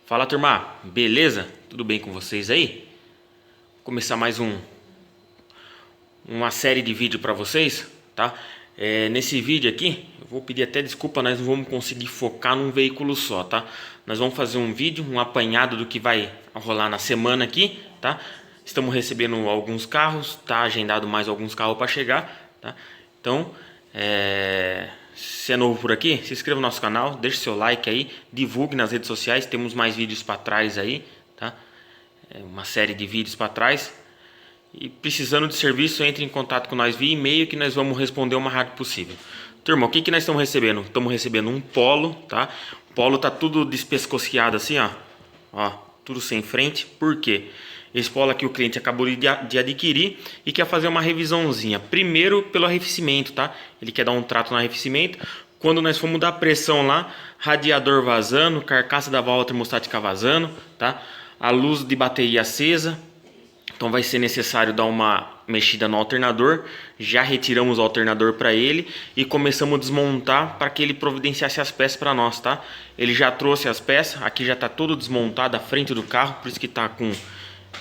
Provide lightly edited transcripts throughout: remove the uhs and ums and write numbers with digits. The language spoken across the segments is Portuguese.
Fala, turma, beleza? Tudo bem com vocês aí? Vou começar mais uma série de vídeo para vocês, tá? Nesse vídeo aqui, eu vou pedir até desculpa, nós não vamos conseguir focar num veículo só, tá? Nós vamos fazer um vídeo, um apanhado do que vai rolar na semana aqui, tá? Estamos recebendo alguns carros, tá agendado mais alguns carros para chegar, tá? Então, se é novo por aqui, se inscreva no nosso canal, deixe seu like aí, divulgue nas redes sociais, temos mais vídeos para trás aí, tá? Uma série de vídeos para trás. E precisando de serviço, entre em contato com nós via e-mail que nós vamos responder o mais rápido possível. Turma, o que nós estamos recebendo? Estamos recebendo um Polo, tá? O Polo tá tudo despescociado assim, ó, tudo sem frente. Por quê? Esse Polo aqui o cliente acabou de adquirir e quer fazer uma revisãozinha. Primeiro pelo arrefecimento, tá? Ele quer dar um trato no arrefecimento. Quando nós formos dar pressão lá, radiador vazando, carcaça da válvula termostática vazando, tá? A luz de bateria acesa. Então vai ser necessário dar uma mexida no alternador. Já retiramos o alternador para ele e começamos a desmontar para que ele providenciasse as peças para nós, tá? Ele já trouxe as peças, aqui já está tudo desmontado à frente do carro, por isso que está com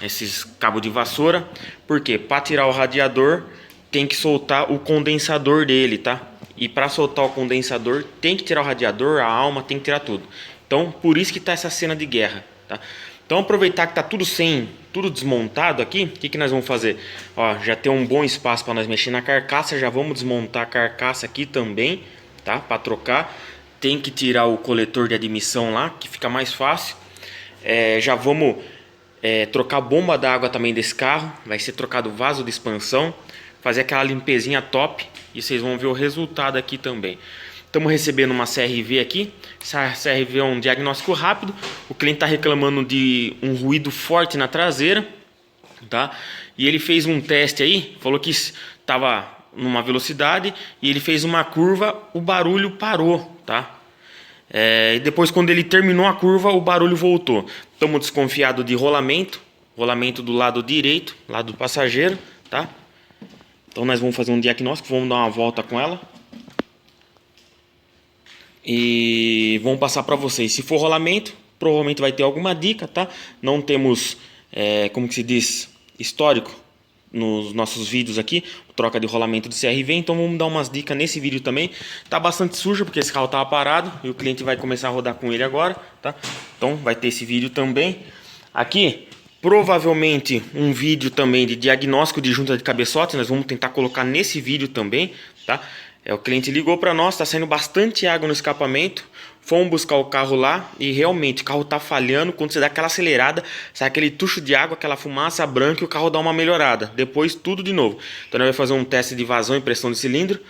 esses cabos de vassoura. Porque para tirar o radiador tem que soltar o condensador dele, tá? E para soltar o condensador tem que tirar o radiador, a alma, tem que tirar tudo. Então por isso que está essa cena de guerra, tá? Então aproveitar que tá tudo desmontado aqui, o que nós vamos fazer? Ó, já tem um bom espaço para nós mexer na carcaça, já vamos desmontar a carcaça aqui também, tá? Para trocar, tem que tirar o coletor de admissão lá, que fica mais fácil. Já vamos trocar a bomba d'água também desse carro, vai ser trocado o vaso de expansão, fazer aquela limpezinha top e vocês vão ver o resultado aqui também. Estamos recebendo uma CRV aqui. Essa CRV é um diagnóstico rápido. O cliente está reclamando de um ruído forte na traseira, tá? E ele fez um teste aí, falou que estava numa velocidade e ele fez uma curva, o barulho parou, tá? E depois quando ele terminou a curva, o barulho voltou. Estamos desconfiados de rolamento do lado direito, lado do passageiro, tá? Então nós vamos fazer um diagnóstico, vamos dar uma volta com ela. E vamos passar para vocês. Se for rolamento, provavelmente vai ter alguma dica, tá? Não temos, como que se diz, histórico nos nossos vídeos aqui, troca de rolamento de CRV, então vamos dar umas dicas nesse vídeo também. Tá bastante sujo porque esse carro tava parado e o cliente vai começar a rodar com ele agora, tá? Então vai ter esse vídeo também. Aqui, provavelmente um vídeo também de diagnóstico de junta de cabeçote, nós vamos tentar colocar nesse vídeo também, tá? O cliente ligou para nós, está saindo bastante água no escapamento. Fomos buscar o carro lá e realmente o carro está falhando. Quando você dá aquela acelerada, sai aquele tucho de água, aquela fumaça branca e o carro dá uma melhorada. Depois tudo de novo. Então nós vamos fazer um teste de vazão e pressão de cilindro.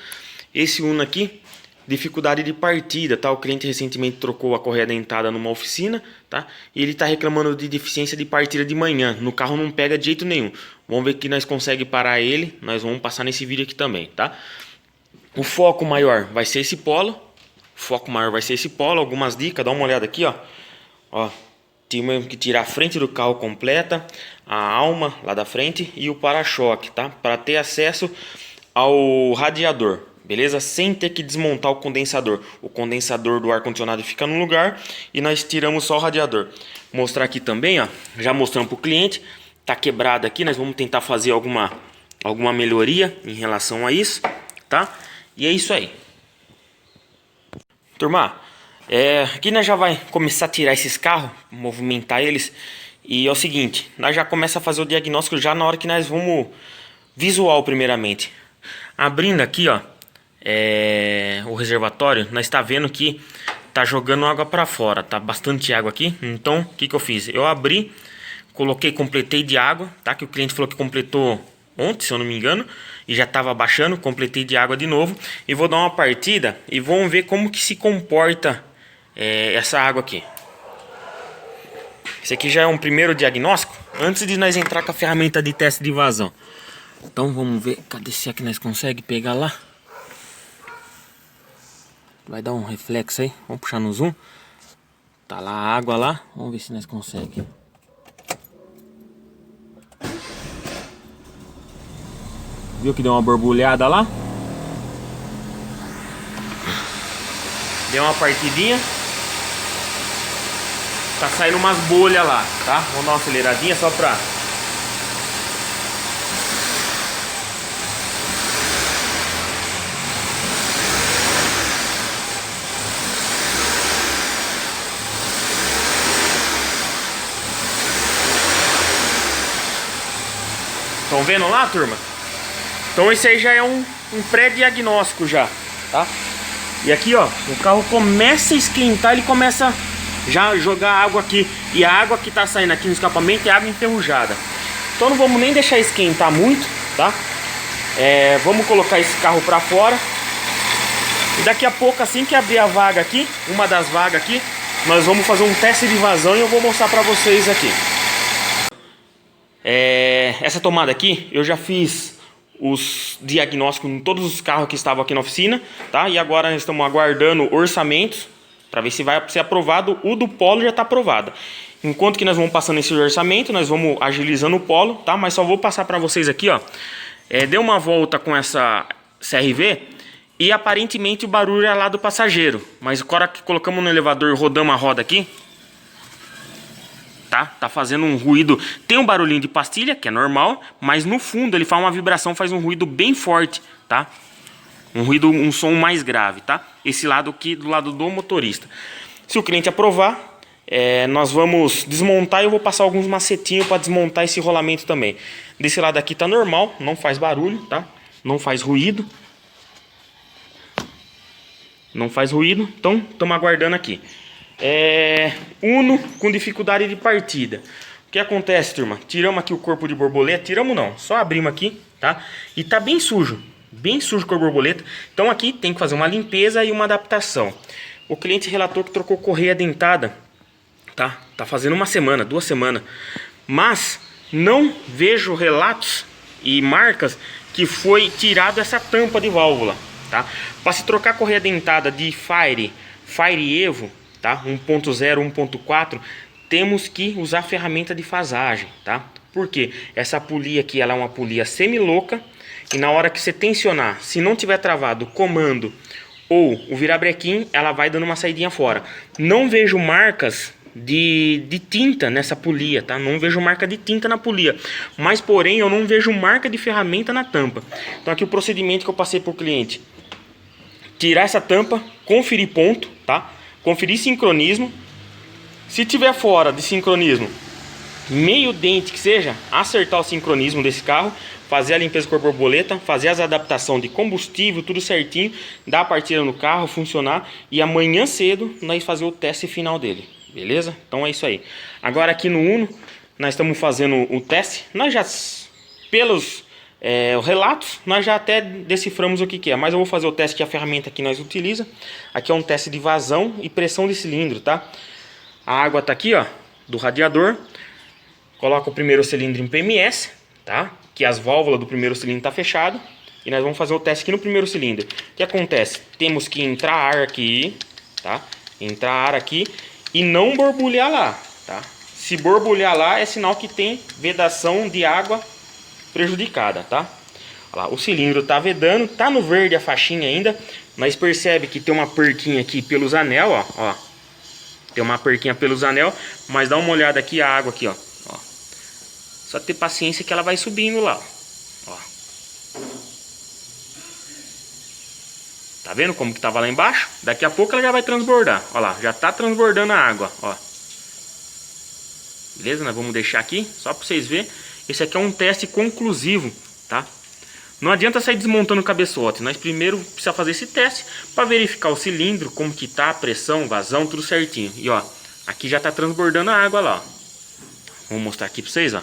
Esse Uno aqui, dificuldade de partida, tá? O cliente recentemente trocou a correia dentada numa oficina, tá? E ele está reclamando de deficiência de partida de manhã. No carro não pega de jeito nenhum. Vamos ver que nós conseguimos parar ele. Nós vamos passar nesse vídeo aqui também, tá? O foco maior vai ser esse Polo. Algumas dicas, dá uma olhada aqui, ó. Temos que tirar a frente do carro completa, a alma lá da frente e o para-choque, tá? Para ter acesso ao radiador, beleza? Sem ter que desmontar o condensador. O condensador do ar-condicionado fica no lugar e nós tiramos só o radiador. Mostrar aqui também, ó. Já mostrando para o cliente. Tá quebrado aqui, nós vamos tentar fazer alguma melhoria em relação a isso, tá? E é isso aí. Turma, aqui nós já vai começar a tirar esses carros, movimentar eles. E é o seguinte, nós já começa a fazer o diagnóstico já na hora que nós vamos visual primeiramente. Abrindo aqui, ó, o reservatório, nós está vendo que tá jogando água para fora, tá bastante água aqui. Então, o que eu fiz? Eu abri, completei de água, tá? Que o cliente falou que completou ontem, se eu não me engano, e já estava baixando, completei de água de novo e vou dar uma partida e vamos ver como que se comporta essa água aqui. Esse aqui já é um primeiro diagnóstico antes de nós entrar com a ferramenta de teste de vazão. Então vamos ver, cadê se é que nós conseguimos pegar lá? Vai dar um reflexo aí, vamos puxar no zoom. Tá lá a água lá, vamos ver se nós conseguimos. Viu que deu uma borbulhada lá? Deu uma partidinha. tá saindo umas bolhas lá, tá? Vamos dar uma aceleradinha só pra... Estão vendo lá, turma? Então esse aí já é um pré-diagnóstico já, tá? E aqui, ó, o carro começa a esquentar, ele começa já a jogar água aqui. E a água que tá saindo aqui no escapamento é água enferrujada. Então não vamos nem deixar esquentar muito, tá? Vamos colocar esse carro pra fora. E daqui a pouco, assim que abrir a vaga aqui, uma das vagas aqui, nós vamos fazer um teste de vazão e eu vou mostrar pra vocês aqui. Essa tomada aqui, eu já fiz os diagnósticos em todos os carros que estavam aqui na oficina, tá? E agora nós estamos aguardando orçamentos para ver se vai ser aprovado. O do Polo já está aprovado. Enquanto que nós vamos passando esse orçamento, nós vamos agilizando o Polo, tá? Mas só vou passar para vocês aqui, ó. Deu uma volta com essa CRV e aparentemente o barulho é lá do passageiro. Mas agora que colocamos no elevador e rodamos a roda aqui, tá fazendo um ruído. Tem um barulhinho de pastilha, que é normal, mas no fundo ele faz uma vibração, faz um ruído bem forte, tá? Um som mais grave, tá? Esse lado aqui do lado do motorista. Se o cliente aprovar, nós vamos desmontar e eu vou passar alguns macetinhos para desmontar esse rolamento também. Desse lado aqui tá normal, não faz barulho, tá? Não faz ruído. Não faz ruído, então estamos aguardando aqui. Uno com dificuldade de partida. O que acontece, turma? Tiramos aqui o corpo de borboleta. Tiramos não, só abrimos aqui, tá? E tá bem sujo. Bem sujo com a borboleta. Então aqui tem que fazer uma limpeza e uma adaptação. O cliente relatou que trocou correia dentada, tá? Tá fazendo uma semana, 2 semanas. Mas não vejo relatos e marcas que foi tirado essa tampa de válvula, tá? Para se trocar correia dentada de Fire Evo, tá? 1.0, 1.4, temos que usar a ferramenta de fasagem, tá? Porque essa polia aqui, ela é uma polia semi-louca e na hora que você tensionar, se não tiver travado o comando ou o virabrequim, ela vai dando uma saidinha fora. Não vejo marcas de tinta nessa polia, tá? Não vejo marca de tinta na polia, mas porém eu não vejo marca de ferramenta na tampa. Então aqui o procedimento que eu passei para o cliente: tirar essa tampa, conferir ponto, tá? Conferir sincronismo. Se tiver fora de sincronismo, meio dente que seja, acertar o sincronismo desse carro, fazer a limpeza com a borboleta, fazer as adaptações de combustível, tudo certinho, dar a partida no carro, funcionar, e amanhã cedo nós fazer o teste final dele, beleza? Então é isso aí. Agora aqui no Uno, nós estamos fazendo o teste, nós já, pelos relatos, nós já até deciframos o que é, mas eu vou fazer o teste que a ferramenta que nós utiliza. Aqui é um teste de vazão e pressão de cilindro, tá? A água tá aqui, ó, do radiador. Coloca o primeiro cilindro em PMS, tá? Que as válvulas do primeiro cilindro tá fechado. E nós vamos fazer o teste aqui no primeiro cilindro. O que acontece? Temos que entrar ar aqui, tá? Entrar ar aqui e não borbulhar lá, tá? Se borbulhar lá é sinal que tem vedação de água prejudicada, tá? Olha lá, o cilindro tá vedando, tá no verde a faixinha ainda, mas percebe que tem uma perquinha aqui pelos anel, ó. Tem uma perquinha pelos anel, mas dá uma olhada aqui a água aqui, ó. Só ter paciência que ela vai subindo lá, ó. Tá vendo como que tava lá embaixo? Daqui a pouco ela já vai transbordar. Ó lá, já tá transbordando a água, ó. Beleza? Nós vamos deixar aqui só para vocês verem. Esse aqui é um teste conclusivo, tá? Não adianta sair desmontando o cabeçote. Nós primeiro precisa fazer esse teste para verificar o cilindro, como que tá, a pressão, vazão, tudo certinho. E ó, aqui já tá transbordando a água lá, ó. Vou mostrar aqui para vocês, ó.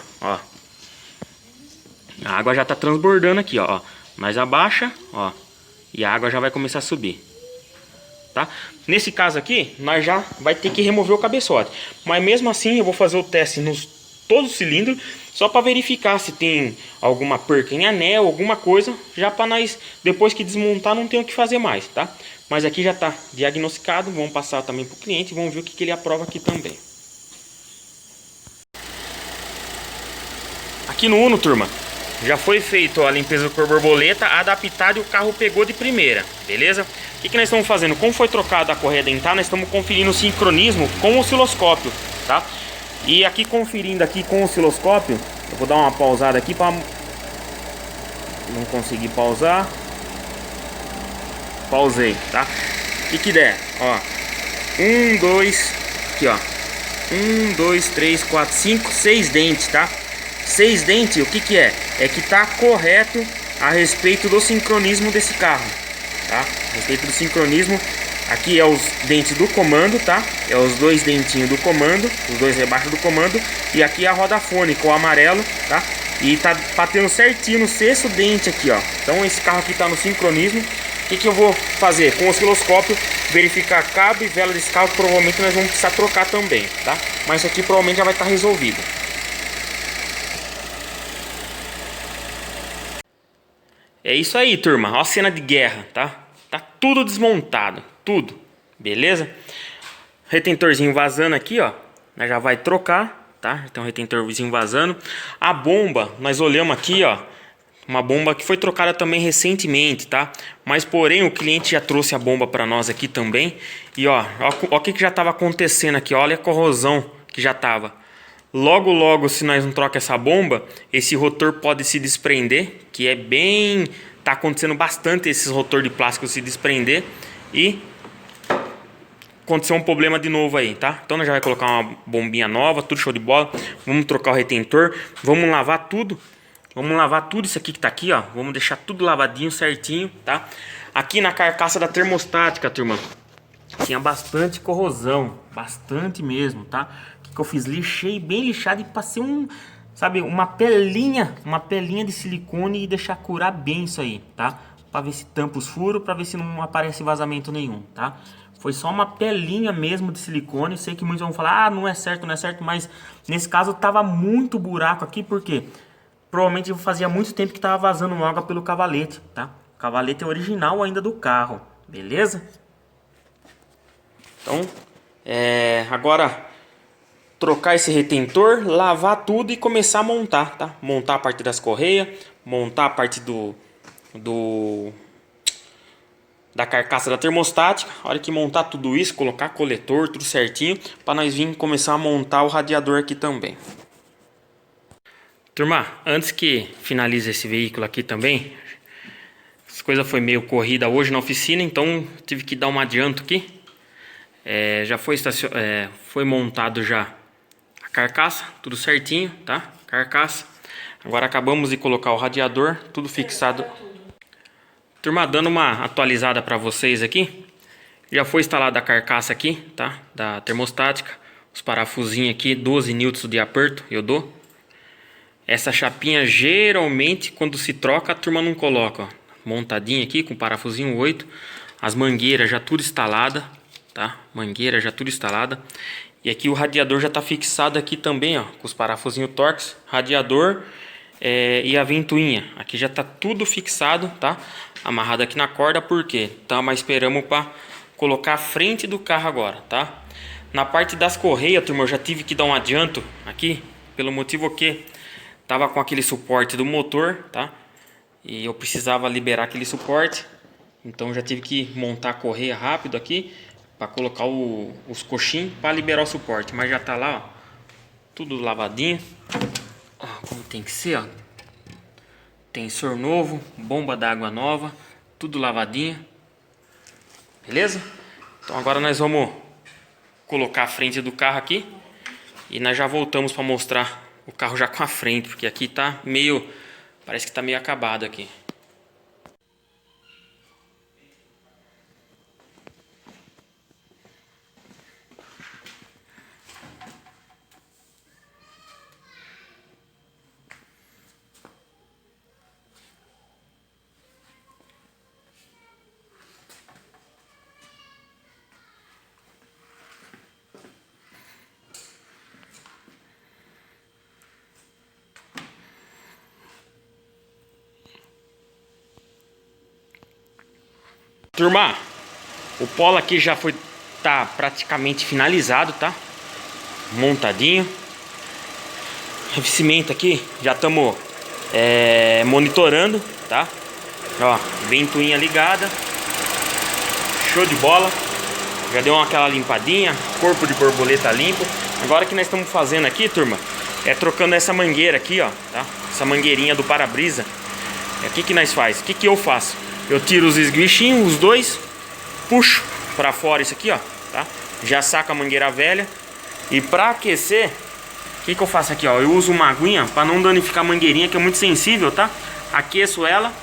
A água já tá transbordando aqui, ó. Mais abaixa, ó. E a água já vai começar a subir, tá? Nesse caso aqui, nós já vai ter que remover o cabeçote. Mas mesmo assim, eu vou fazer o teste nos todos os cilindros, só para verificar se tem alguma perca em anel, alguma coisa, já para nós, depois que desmontar, não tem o que fazer mais, tá? Mas aqui já tá diagnosticado, vamos passar também pro cliente, vamos ver o que ele aprova aqui também. Aqui no Uno, turma, já foi feito a limpeza com borboleta, adaptada, e o carro pegou de primeira, beleza? O que nós estamos fazendo? Como foi trocada a correia dentada, nós estamos conferindo o sincronismo com o osciloscópio, tá? E aqui conferindo aqui com o osciloscópio, eu vou dar uma pausada aqui para não conseguir pausar. Pausei, tá? O que der, ó. 1, 2, aqui ó. 1, 2, 3, 4, 5, 6 dentes, tá? 6 dentes, o que é? É que tá correto a respeito do sincronismo desse carro, tá? A respeito do sincronismo, aqui é os dentes do comando, tá? É os dois dentinhos do comando, os dois rebaixo do comando. E aqui é a roda fônica, o amarelo, tá? E tá batendo certinho no sexto dente aqui, ó. Então esse carro aqui tá no sincronismo. O que eu vou fazer? Com o osciloscópio, verificar cabo e vela desse carro. Provavelmente nós vamos precisar trocar também, tá? Mas isso aqui provavelmente já vai estar resolvido. É isso aí, turma. Ó a cena de guerra, tá? Tá tudo desmontado, tudo. Beleza? Retentorzinho vazando aqui, ó. Nós já vai trocar, tá? Tem um retentorzinho vazando. A bomba, nós olhamos aqui, ó. Uma bomba que foi trocada também recentemente, tá? Mas porém o cliente já trouxe a bomba para nós aqui também. E ó o que já estava acontecendo aqui. Olha a corrosão que já estava. Logo, se nós não trocar essa bomba, esse rotor pode se desprender, que é bem... Tá acontecendo bastante esses rotor de plástico se desprender e aconteceu um problema de novo aí, tá? Então nós já vai colocar uma bombinha nova, tudo show de bola. Vamos trocar o retentor, vamos lavar tudo. Vamos lavar tudo isso aqui que tá aqui, ó. Vamos deixar tudo lavadinho, certinho, tá? Aqui na carcaça da termostática, turma, tinha bastante corrosão, bastante mesmo, tá? O que eu fiz? Lixei bem lixado e passei sabe, uma pelinha de silicone e deixar curar bem isso aí, tá? Pra ver se tampa os furos, pra ver se não aparece vazamento nenhum, tá? Foi só uma pelinha mesmo de silicone. Sei que muitos vão falar, ah, não é certo, mas nesse caso tava muito buraco aqui, porque provavelmente fazia muito tempo que tava vazando água pelo cavalete, tá? O cavalete é original ainda do carro, beleza? Então, agora trocar esse retentor, lavar tudo e começar a montar, tá? Montar a parte das correias, montar a parte da carcaça da termostática. A hora que montar tudo isso, colocar coletor, tudo certinho, para nós vir começar a montar o radiador aqui também. Turma, antes que finalize esse veículo aqui também, as coisas foi meio corrida hoje na oficina, então tive que dar um adianto aqui. Já foi montado já a carcaça, tudo certinho, tá? Carcaça. Agora acabamos de colocar o radiador, tudo fixado. Turma, dando uma atualizada para vocês aqui. Já foi instalada a carcaça aqui, tá? Da termostática. Os parafusinhos aqui, 12 newtons de aperto, eu dou. Essa chapinha geralmente quando se troca a turma não coloca, ó. Montadinha aqui com parafusinho 8. As mangueiras já tudo instalada, tá? Mangueira já tudo instalada. E aqui o radiador já está fixado aqui também, ó, com os parafusinhos Torx, radiador e a ventoinha. Aqui já está tudo fixado, tá? Amarrado aqui na corda, porque mas esperamos para colocar a frente do carro agora, tá? Na parte das correias, turma, eu já tive que dar um adianto aqui, pelo motivo que tava com aquele suporte do motor, tá? E eu precisava liberar aquele suporte, então já tive que montar a correia rápido aqui para colocar os coxins para liberar o suporte, mas já tá lá, ó, tudo lavadinho, ó, como tem que ser, ó. Tensor novo, bomba d'água nova, tudo lavadinho, beleza? Então agora nós vamos colocar a frente do carro aqui e nós já voltamos para mostrar o carro já com a frente, porque aqui tá meio, parece que tá meio acabado aqui. Turma, o polo aqui já tá praticamente finalizado, tá? Montadinho. Revestimento aqui, já estamos monitorando, tá? Ó, ventoinha ligada. show de bola. Já deu aquela limpadinha, corpo de borboleta limpo. Agora o que nós estamos fazendo aqui, turma, é trocando essa mangueira aqui, ó, tá? Essa mangueirinha do para-brisa. O que nós faz? O que eu faço? Eu tiro os esguichinhos, os dois, puxo para fora isso aqui, ó, tá? Já saco a mangueira velha. E para aquecer, o que eu faço aqui, ó? Eu uso uma aguinha para não danificar a mangueirinha, que é muito sensível, tá? Aqueço ela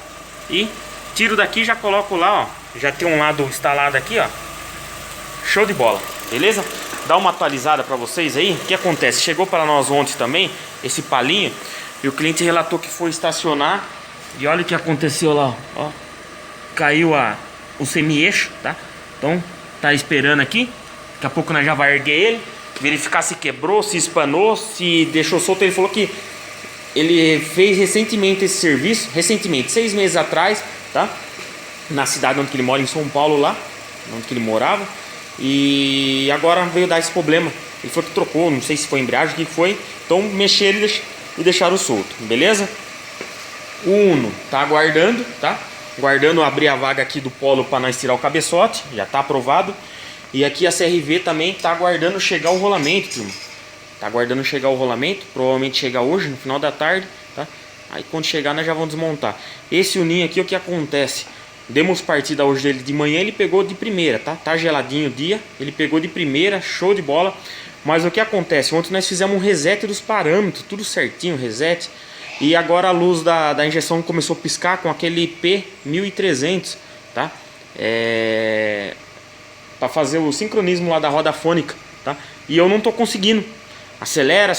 e tiro daqui e já coloco lá, ó. Já tem um lado instalado aqui, ó. Show de bola, beleza? Dá uma atualizada para vocês aí. O que acontece? Chegou para nós ontem também esse palinho e o cliente relatou que foi estacionar e olha o que aconteceu lá, ó. Caiu o semi-eixo, tá? Então tá esperando aqui. Daqui a pouco nós já vai erguer ele, verificar se quebrou, se espanou, se deixou solto. Ele falou que ele fez recentemente esse serviço, 6 meses atrás, tá? Na cidade onde ele mora, em São Paulo, lá onde ele morava. E agora veio dar esse problema. Ele falou que trocou, não sei se foi embreagem, o que foi. Então mexeram e deixaram solto, beleza? O Uno tá aguardando, tá? Guardando abrir a vaga aqui do Polo para nós tirar o cabeçote. Já tá aprovado. E aqui a CRV também tá aguardando chegar o rolamento, turma. Tá aguardando chegar o rolamento. Provavelmente chega hoje, no final da tarde, tá? Aí quando chegar nós já vamos desmontar. Esse Uninho aqui, o que acontece? Demos partida hoje dele de manhã, ele pegou de primeira, tá? Tá geladinho o dia, ele pegou de primeira, show de bola. Mas o que acontece? Ontem nós fizemos um reset dos parâmetros, tudo certinho, reset. E agora a luz da injeção começou a piscar com aquele P1300, tá? Para fazer o sincronismo lá da roda fônica, tá? E eu não tô conseguindo. Acelera,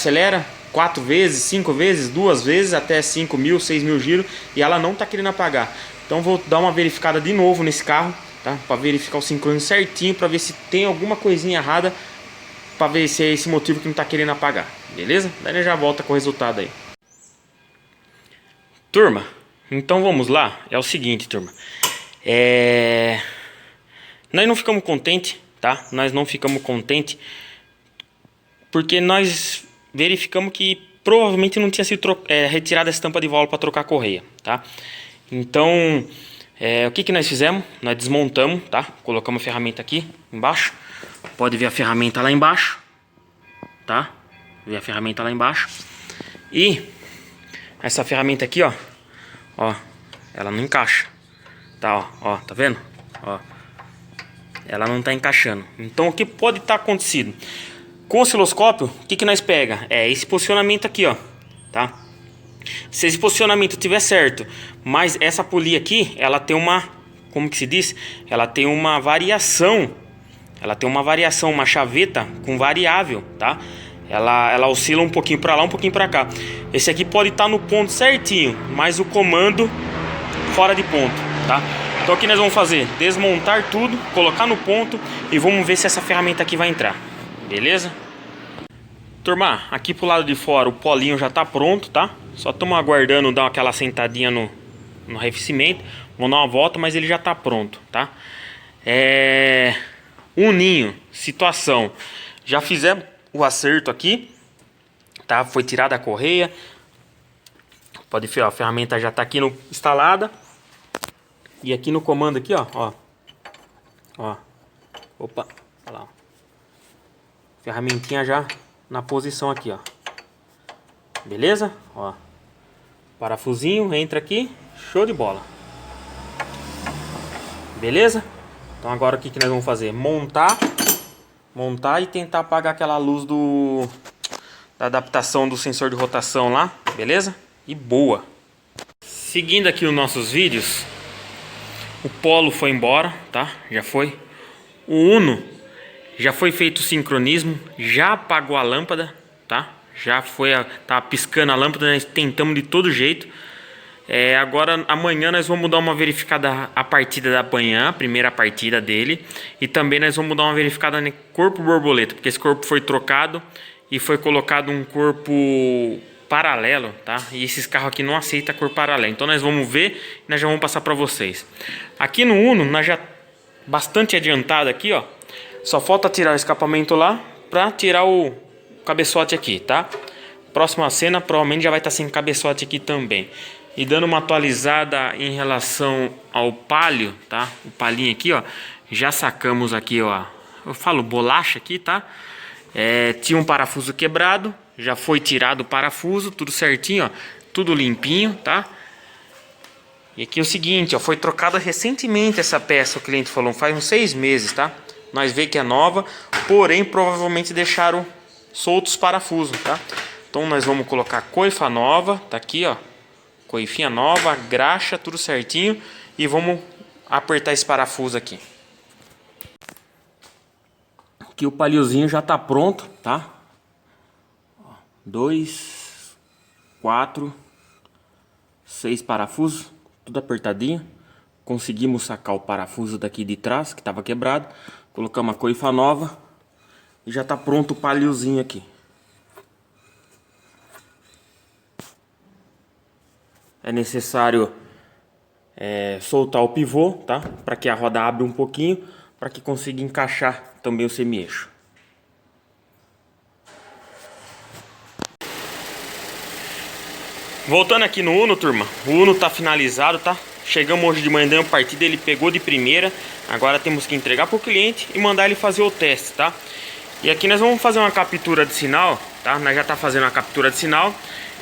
4 vezes, 5 vezes, 2 vezes, até 5.000, 6.000 giros, e ela não tá querendo apagar. Então vou dar uma verificada de novo nesse carro, tá? Para verificar o sincronismo certinho, para ver se tem alguma coisinha errada, para ver se é esse motivo que não tá querendo apagar, beleza? Daí já volta com o resultado aí. Turma, então vamos lá. É o seguinte, turma. Nós não ficamos contentes, tá? Nós não ficamos contentes porque nós verificamos que provavelmente não tinha sido retirada essa tampa de válvula para trocar a correia, tá? Então, o que nós fizemos? Nós desmontamos, tá? Colocamos a ferramenta aqui embaixo. Pode ver a ferramenta lá embaixo, tá? Ver a ferramenta lá embaixo. E essa ferramenta aqui, ó, ela não encaixa, tá? Ó, tá vendo? Ó, ela não tá encaixando. Então, o que pode estar acontecendo? Com o osciloscópio, o que nós pega? É esse posicionamento aqui, ó, tá? Se esse posicionamento tiver certo, mas essa polia aqui, ela tem uma, como que se diz? Ela tem uma variação. Ela tem uma variação, uma chaveta com variável, tá? Ela oscila um pouquinho para lá, um pouquinho para cá. Esse aqui pode estar no ponto certinho, mas o comando fora de ponto, tá? Então o que nós vamos fazer? Desmontar tudo, colocar no ponto e vamos ver se essa ferramenta aqui vai entrar. Beleza? Turma, aqui pro lado de fora o polinho já tá pronto, tá? Só estamos aguardando dar aquela sentadinha no arrefecimento. Vamos dar uma volta, mas ele já tá pronto, tá? Uninho, situação. Já fizemos o acerto aqui, tá? Foi tirada a correia. Pode ver, ó, a ferramenta já tá aqui instalada. E aqui no comando aqui, ó. Opa, olha lá. Ferramentinha já na posição aqui, ó. Beleza? Ó. Parafusinho, entra aqui. Show de bola. Beleza? Então agora o que nós vamos fazer? Montar e tentar apagar aquela luz da adaptação do sensor de rotação lá. Beleza? E boa. Seguindo aqui os nossos vídeos. O Polo foi embora, tá? Já foi. O Uno já foi feito o sincronismo, já apagou a lâmpada, tá? Já foi, tá piscando a lâmpada, nós tentamos de todo jeito. Agora amanhã nós vamos dar uma verificada a partida da manhã, a primeira partida dele. E também nós vamos dar uma verificada no corpo borboleta, porque esse corpo foi trocado e foi colocado um corpo paralelo, tá? E esses carros aqui não aceitam corpo paralelo. Então nós vamos ver e nós já vamos passar para vocês. Aqui no Uno, nós já bastante adiantado aqui, ó. Só falta tirar o escapamento lá para tirar o cabeçote aqui, tá? Próxima cena provavelmente já vai estar sem cabeçote aqui também. E dando uma atualizada em relação ao palio, tá? O palinho aqui, ó. já sacamos aqui, ó. Eu falo bolacha aqui, tá? Tinha um parafuso quebrado, já foi tirado o parafuso, tudo certinho, ó. Tudo limpinho, tá? E aqui é o seguinte, ó, foi trocada recentemente essa peça, o cliente falou, faz uns 6 meses, tá? Nós vê que é nova, porém provavelmente deixaram soltos os parafusos, tá? Então nós vamos colocar coifa nova, tá aqui, ó. Coifinha nova, graxa, tudo certinho. E vamos apertar esse parafuso aqui. Aqui o paliozinho já tá pronto, tá? 2, 4, 6 parafusos, tudo apertadinho. Conseguimos sacar o parafuso daqui de trás, que estava quebrado. Colocamos a coifa nova. E já tá pronto o paliozinho aqui. É necessário soltar o pivô, tá? Para que a roda abra um pouquinho, para que consiga encaixar também o semi-eixo. Voltando aqui no Uno, turma, o Uno tá finalizado, tá? Chegamos hoje de manhã, demos partida, ele pegou de primeira. Agora temos que entregar pro cliente e mandar ele fazer o teste, tá? E aqui nós vamos fazer uma captura de sinal, tá? Nós já tá fazendo uma captura de sinal.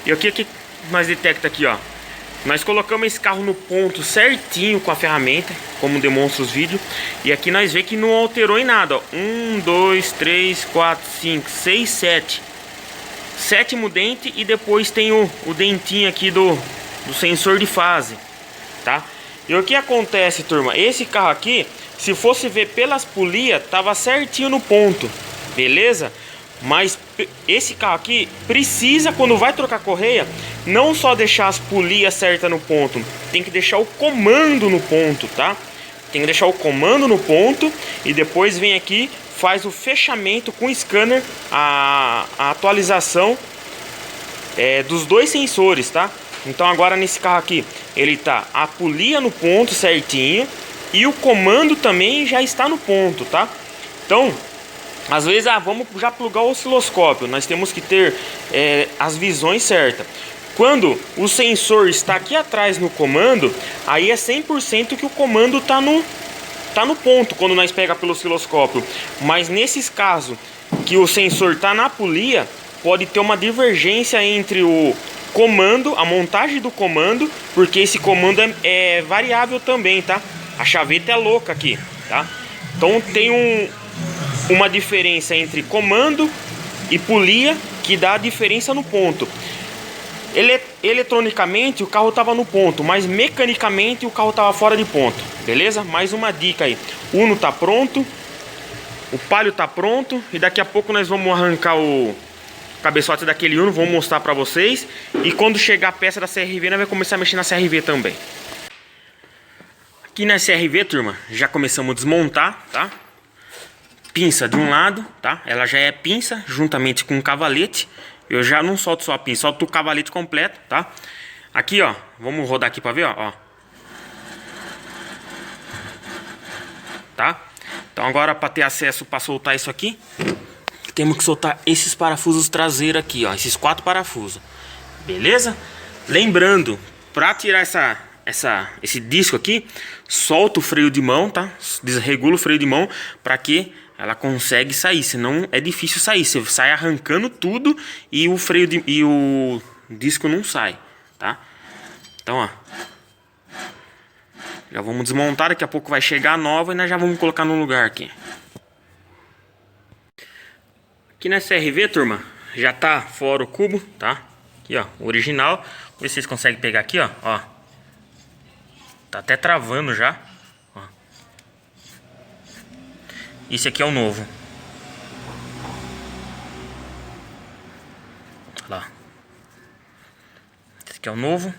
E o que nós detecta aqui, ó? Nós colocamos esse carro no ponto certinho com a ferramenta, como demonstra os vídeos. E aqui nós vemos que não alterou em nada, ó. 1, 2, 3, 4, 5, 6, 7. Sétimo dente e depois tem o dentinho aqui do sensor de fase, tá? E o que acontece, turma? Esse carro aqui, se fosse ver pelas polias, tava certinho no ponto, beleza? Mas esse carro aqui precisa, quando vai trocar correia, não só deixar as polias certas no ponto, tem que deixar o comando no ponto, tá? Tem que deixar o comando no ponto e depois vem aqui, faz o fechamento com o scanner, a atualização dos dois sensores, tá? Então agora nesse carro aqui, ele tá a polia no ponto certinho e o comando também já está no ponto, tá? Então, às vezes, vamos já plugar o osciloscópio, nós temos que ter as visões certas. Quando o sensor está aqui atrás no comando, aí é 100% que o comando tá no ponto, quando nós pega pelo osciloscópio. Mas nesses casos que o sensor tá na polia, pode ter uma divergência entre o comando, a montagem do comando, porque esse comando é variável também, tá? A chaveta é louca aqui, tá? Então tem uma diferença entre comando e polia que dá a diferença no ponto. Eletronicamente o carro estava no ponto, mas mecanicamente o carro estava fora de ponto, beleza? Mais uma dica aí. O Uno tá pronto, o Palio tá pronto e daqui a pouco nós vamos arrancar o cabeçote daquele Uno, vamos mostrar para vocês. E quando chegar a peça da CRV, nós vamos começar a mexer na CRV também. Aqui na CRV, turma, já começamos a desmontar, tá? Pinça de um lado, tá? Ela já é pinça juntamente com um cavalete. Eu já não solto só a pinça, solto o cavalete completo, tá? Aqui, ó, vamos rodar aqui pra ver, ó. Tá? Então agora para ter acesso, para soltar isso aqui, temos que soltar esses parafusos traseiros aqui, ó. Esses 4 parafusos, beleza? Lembrando, para tirar esse disco aqui, solta o freio de mão, tá? Desregula o freio de mão para que ela consegue sair, senão é difícil sair. Você sai arrancando tudo e o freio e o disco não sai, tá? Então, ó, já vamos desmontar, daqui a pouco vai chegar a nova e nós já vamos colocar no lugar aqui. Aqui na CRV, turma, já tá fora o cubo, tá? Aqui, ó, o original. Vê se vocês conseguem pegar aqui, ó. Tá até travando já. Ó. Esse aqui é o novo. Olha lá. Esse aqui é o novo.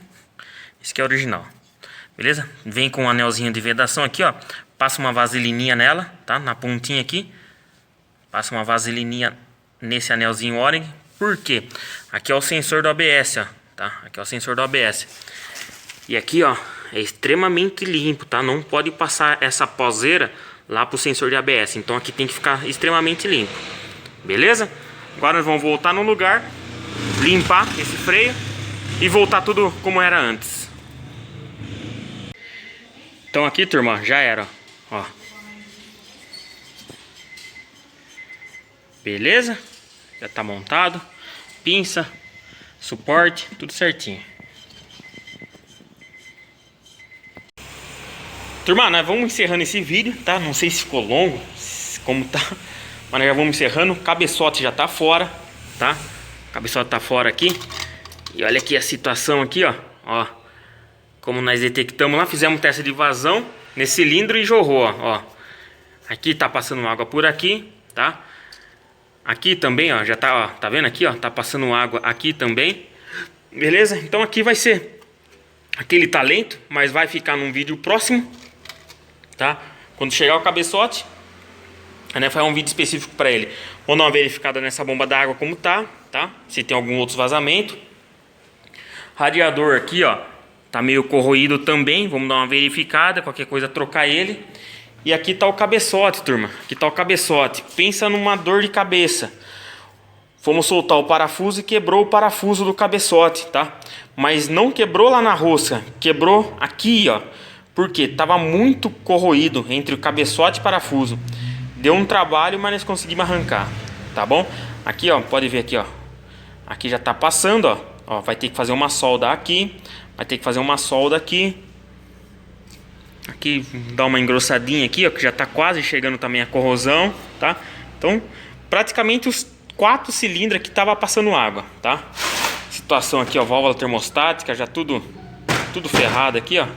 Esse aqui é o original. Beleza? Vem com um anelzinho de vedação aqui, ó. Passa uma vaselininha nela, tá? Na pontinha aqui. Passa uma vaselininha nesse anelzinho Oreng. Por quê? Aqui é o sensor do ABS, ó. Tá? Aqui é o sensor do ABS. E aqui, ó, é extremamente limpo, tá? Não pode passar essa poseira lá pro sensor de ABS. Então aqui tem que ficar extremamente limpo. Beleza? Agora nós vamos voltar no lugar, limpar esse freio e voltar tudo como era antes. Então aqui, turma, já era, ó. Beleza? Já tá montado. Pinça, suporte, tudo certinho. Turma, nós vamos encerrando esse vídeo, tá? Não sei se ficou longo, como tá, mas nós já vamos encerrando. O cabeçote já tá fora, tá? O cabeçote tá fora aqui. E olha aqui a situação aqui, ó. Como nós detectamos lá, fizemos teste de vazão nesse cilindro e jorrou, ó. Aqui tá passando água por aqui, tá? Aqui também, ó, já tá, ó, tá vendo aqui, ó? Tá passando água aqui também. Beleza? Então aqui vai ser aquele talento, mas vai ficar num vídeo próximo, tá? Quando chegar o cabeçote, né, faz um vídeo específico para ele. Vamos dar uma verificada nessa bomba d'água como tá? Se tem algum outro vazamento. Radiador aqui, ó, tá meio corroído também. Vamos dar uma verificada, qualquer coisa trocar ele. E aqui tá o cabeçote, turma. Aqui tá o cabeçote. Pensa numa dor de cabeça. Fomos soltar o parafuso e quebrou o parafuso do cabeçote, tá? Mas não quebrou lá na rosca, quebrou aqui, ó. Porque tava muito corroído entre o cabeçote e o parafuso. Deu um trabalho, mas nós conseguimos arrancar, tá bom? Aqui, ó, pode ver aqui, ó. Aqui já tá passando, ó. Ó, vai ter que fazer uma solda aqui, vai ter que fazer uma solda aqui. Aqui dá uma engrossadinha aqui, ó, que já tá quase chegando também a corrosão, tá? Então, praticamente os 4 cilindros que tava passando água, tá? Situação aqui, ó, válvula termostática, já tudo ferrado aqui, ó,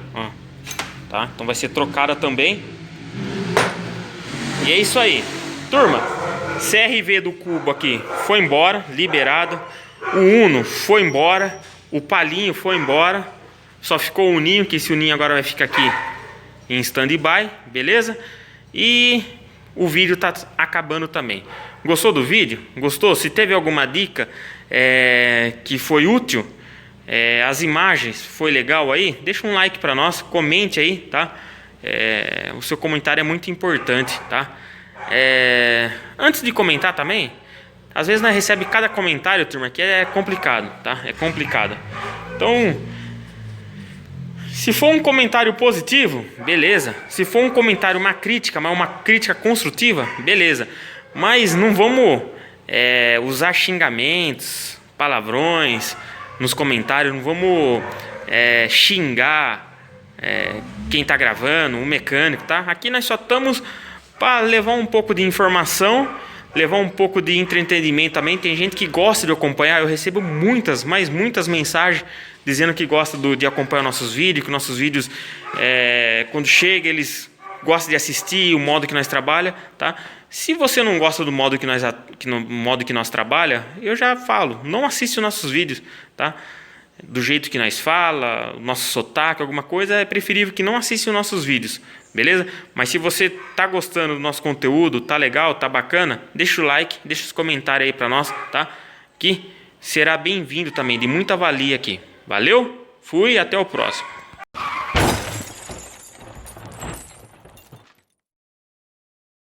tá? Então vai ser trocada também. E é isso aí, turma. CRV do cubo aqui foi embora, liberado. O Uno foi embora, o palinho foi embora. Só ficou o ninho, que esse ninho agora vai ficar aqui em stand-by, beleza? E o vídeo tá acabando também. Gostou do vídeo? Gostou? Se teve alguma dica que foi útil, as imagens foi legal aí, deixa um like para nós, comente aí, tá? O seu comentário é muito importante, tá? Antes de comentar também, às vezes nós recebemos cada comentário, turma, que é complicado, tá? É complicado. Então, se for um comentário positivo, beleza. Se for um comentário, uma crítica, mas uma crítica construtiva, beleza. Mas não vamos usar xingamentos, palavrões nos comentários. Não vamos xingar quem tá gravando, o mecânico, tá? Aqui nós só estamos para levar um pouco de informação, levar um pouco de entretenimento também. Tem gente que gosta de acompanhar. Eu recebo muitas, mas muitas mensagens dizendo que gosta de acompanhar nossos vídeos, que nossos vídeos, quando chega, eles gostam de assistir o modo que nós trabalha, tá? Se você não gosta do modo que nós trabalha, eu já falo, não assiste os nossos vídeos, tá? Do jeito que nós fala, o nosso sotaque, alguma coisa, é preferível que não assista os nossos vídeos, beleza? Mas se você tá gostando do nosso conteúdo, tá legal, tá bacana, deixa o like, deixa os comentários aí pra nós, tá? Que será bem-vindo também, de muita valia aqui. Valeu, fui, até o próximo.